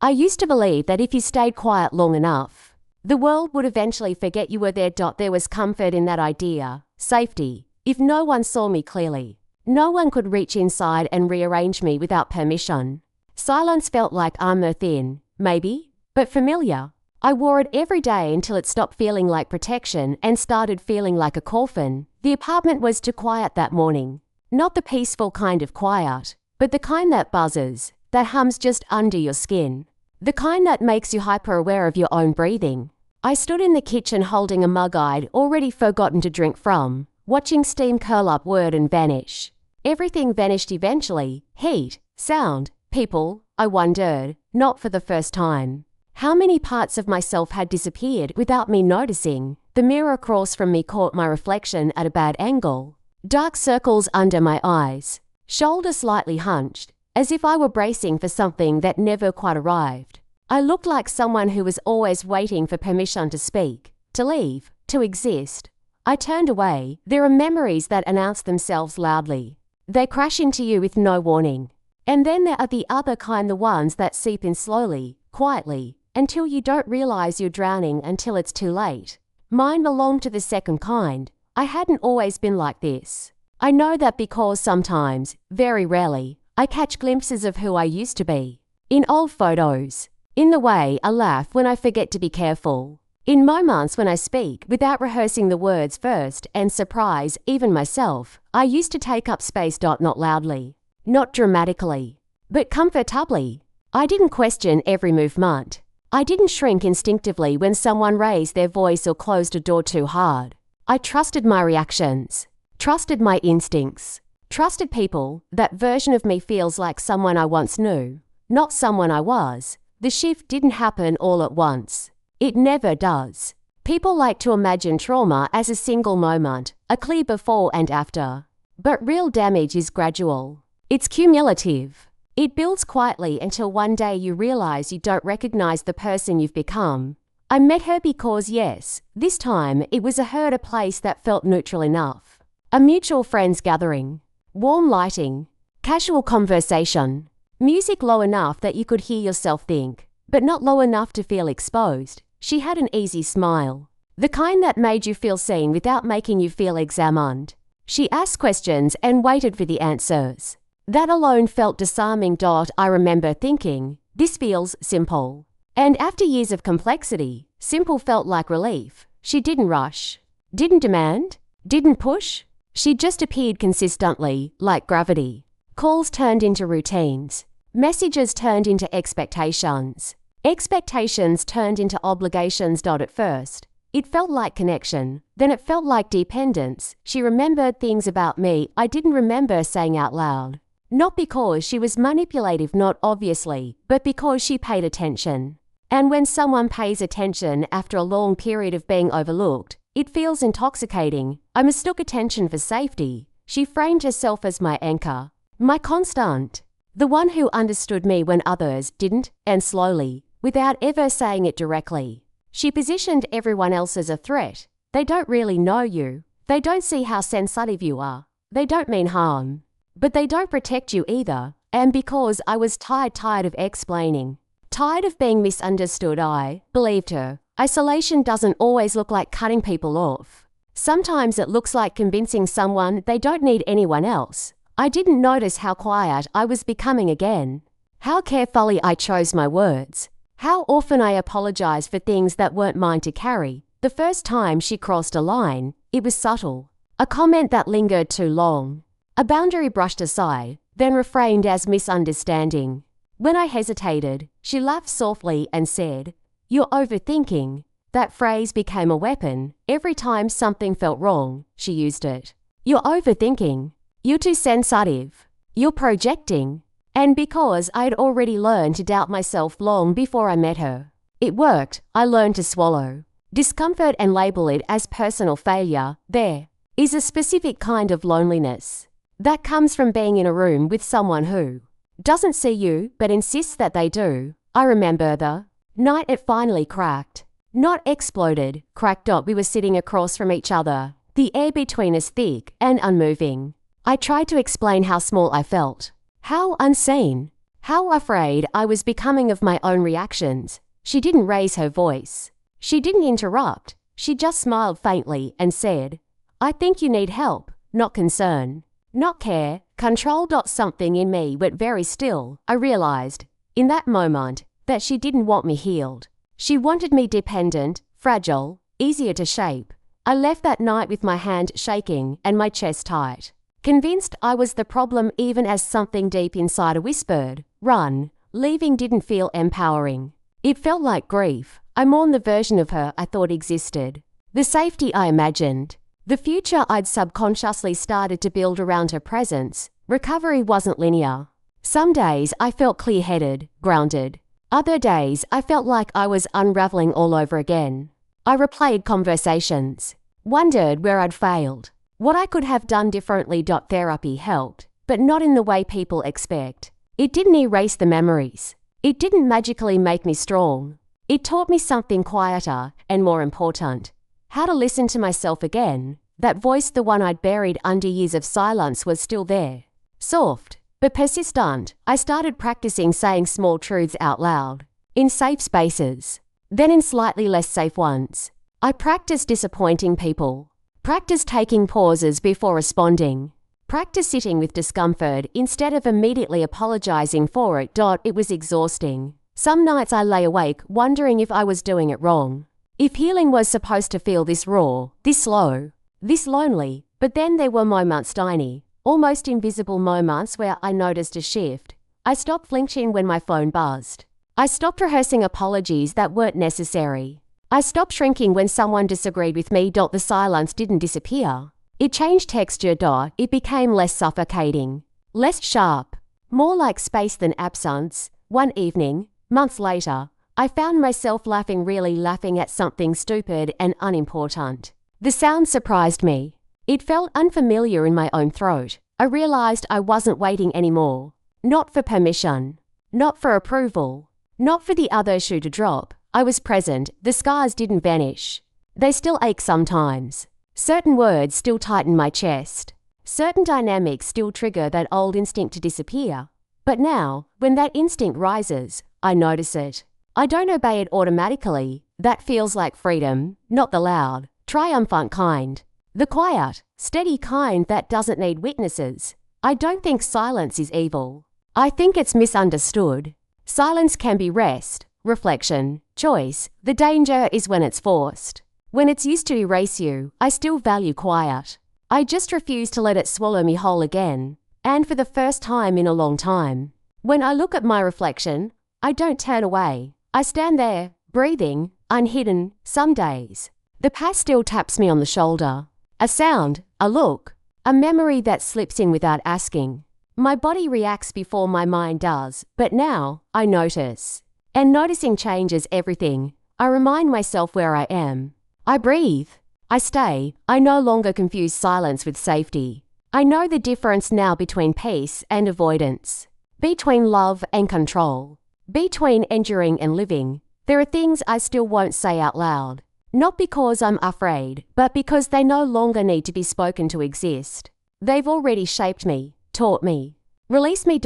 I used to believe that if you stayed quiet long enough, the world would eventually forget you were there. There was comfort in that idea, safety. If no one saw me clearly, no one could reach inside and rearrange me without permission. Silence felt like armor, thin, maybe, but familiar. I wore it every day until it stopped feeling like protection and started feeling like a coffin. The apartment was too quiet that morning. Not the peaceful kind of quiet, but the kind that buzzes, that hums just under your skin. The kind that makes you hyper-aware of your own breathing. I stood in the kitchen holding a mug I'd already forgotten to drink from, watching steam curl upward and vanish. Everything vanished eventually. Heat, sound, people. I wondered, not for the first time, how many parts of myself had disappeared without me noticing. The mirror across from me caught my reflection at a bad angle. Dark circles under my eyes, shoulder slightly hunched, as if I were bracing for something that never quite arrived. I looked like someone who was always waiting for permission to speak, to leave, to exist. I turned away. There are memories that announce themselves loudly. They crash into you with no warning. And then there are the other kind, the ones that seep in slowly, quietly, until you don't realize you're drowning until it's too late. Mine belonged to the second kind. I hadn't always been like this. I know that because sometimes, very rarely, I catch glimpses of who I used to be. In old photos. In the way I laugh when I forget to be careful. In moments when I speak without rehearsing the words first and surprise even myself. I used to take up space. Not loudly. Not dramatically. But comfortably. I didn't question every movement. I didn't shrink instinctively when someone raised their voice or closed a door too hard. I trusted my reactions. Trusted my instincts. Trusted people. That version of me feels like someone I once knew, not someone I was. The shift didn't happen all at once. It never does. People like to imagine trauma as a single moment, a clear before and after. But real damage is gradual. It's cumulative. It builds quietly until one day you realize you don't recognize the person you've become. I met her because, yes, this time it was a her at a place that felt neutral enough. A mutual friends gathering. Warm lighting, casual conversation, music low enough that you could hear yourself think, but not low enough to feel exposed. She had an easy smile, the kind that made you feel seen without making you feel examined. She asked questions and waited for the answers. That alone felt disarming. I remember thinking, this feels simple. And after years of complexity, simple felt like relief. She didn't rush, didn't demand, didn't push. She just appeared consistently, like gravity. Calls turned into routines. Messages turned into expectations. Expectations turned into obligations. At first, it felt like connection. Then it felt like dependence. She remembered things about me I didn't remember saying out loud. Not because she was manipulative, not obviously, but because she paid attention. And when someone pays attention after a long period of being overlooked, it feels intoxicating. I mistook attention for safety. She framed herself as my anchor, my constant, the one who understood me when others didn't, and slowly, without ever saying it directly. She positioned everyone else as a threat. They don't really know you. They don't see how sensitive you are. They don't mean harm. But they don't protect you either. And because I was tired of explaining, tired of being misunderstood, I believed her. Isolation doesn't always look like cutting people off. Sometimes it looks like convincing someone they don't need anyone else. I didn't notice how quiet I was becoming again. How carefully I chose my words. How often I apologized for things that weren't mine to carry. The first time she crossed a line, it was subtle. A comment that lingered too long. A boundary brushed aside, then reframed as misunderstanding. When I hesitated, she laughed softly and said, "You're overthinking." That phrase became a weapon. Every time something felt wrong, she used it. "You're overthinking. You're too sensitive. You're projecting." And because I'd already learned to doubt myself long before I met her, it worked. I learned to swallow discomfort and label it as personal failure. There is a specific kind of loneliness that comes from being in a room with someone who doesn't see you but insists that they do. I remember the night it finally cracked. Not exploded, cracked. We were sitting across from each other, the air between us thick and unmoving. I tried to explain how small I felt, how unseen, How afraid I was becoming of my own reactions. She didn't raise her voice. She didn't interrupt. She just smiled faintly and said, "I think you need help, not concern, not care, control." Something in me went very still. I realized, in that moment, that she didn't want me healed. She wanted me dependent, fragile, easier to shape. I left that night with my hand shaking and my chest tight, convinced I was the problem even as something deep inside whispered, "Run." Leaving didn't feel empowering. It felt like grief. I mourned the version of her I thought existed, the safety I imagined, the future I'd subconsciously started to build around her presence. Recovery wasn't linear. Some days I felt clear-headed, grounded. Other days I felt like I was unraveling all over again. I replayed conversations, wondered where I'd failed, what I could have done differently. Therapy helped, but not in the way people expect. It didn't erase the memories. It didn't magically make me strong. It taught me something quieter and more important: how to listen to myself again. That voice, the one I'd buried under years of silence, was still there. Soft, but persistent. I started practicing saying small truths out loud, in safe spaces, then in slightly less safe ones. I practiced disappointing people, practiced taking pauses before responding, practiced sitting with discomfort instead of immediately apologizing for it. It was exhausting. Some nights I lay awake wondering if I was doing it wrong, if healing was supposed to feel this raw, this slow, this lonely. But then there were moments, tiny, almost invisible moments, where I noticed a shift. I stopped flinching when my phone buzzed. I stopped rehearsing apologies that weren't necessary. I stopped shrinking when someone disagreed with me. The silence didn't disappear. It changed texture. It became less suffocating, less sharp, more like space than absence. One evening, months later, I found myself laughing, really laughing at something stupid and unimportant. The sound surprised me. It felt unfamiliar in my own throat. I realized I wasn't waiting anymore. Not for permission. Not for approval. Not for the other shoe to drop. I was present. The scars didn't vanish. They still ache sometimes. Certain words still tighten my chest. Certain dynamics still trigger that old instinct to disappear. But now, when that instinct rises, I notice it. I don't obey it automatically. That feels like freedom, not the loud, triumphant kind. The quiet, steady kind that doesn't need witnesses. I don't think silence is evil. I think it's misunderstood. Silence can be rest, reflection, choice. The danger is when it's forced. When it's used to erase you. I still value quiet. I just refuse to let it swallow me whole again. And for the first time in a long time, when I look at my reflection, I don't turn away. I stand there, breathing, unhidden. Some days, the past still taps me on the shoulder. A sound, a look, a memory that slips in without asking. My body reacts before my mind does, but now I notice. And noticing changes everything. I remind myself where I am. I breathe. I stay. I no longer confuse silence with safety. I know the difference now between peace and avoidance, between love and control, between enduring and living. There are things I still won't say out loud, not because I'm afraid, but because they no longer need to be spoken to exist. They've already shaped me, taught me. Release me.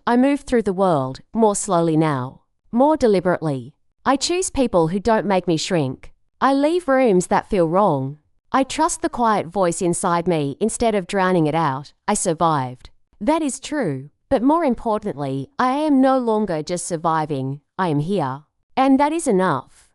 I move through the world more slowly now, more deliberately. I choose people who don't make me shrink. I leave rooms that feel wrong. I trust the quiet voice inside me instead of drowning it out. I survived. That is true. But more importantly, I am no longer just surviving. I am here. And that is enough.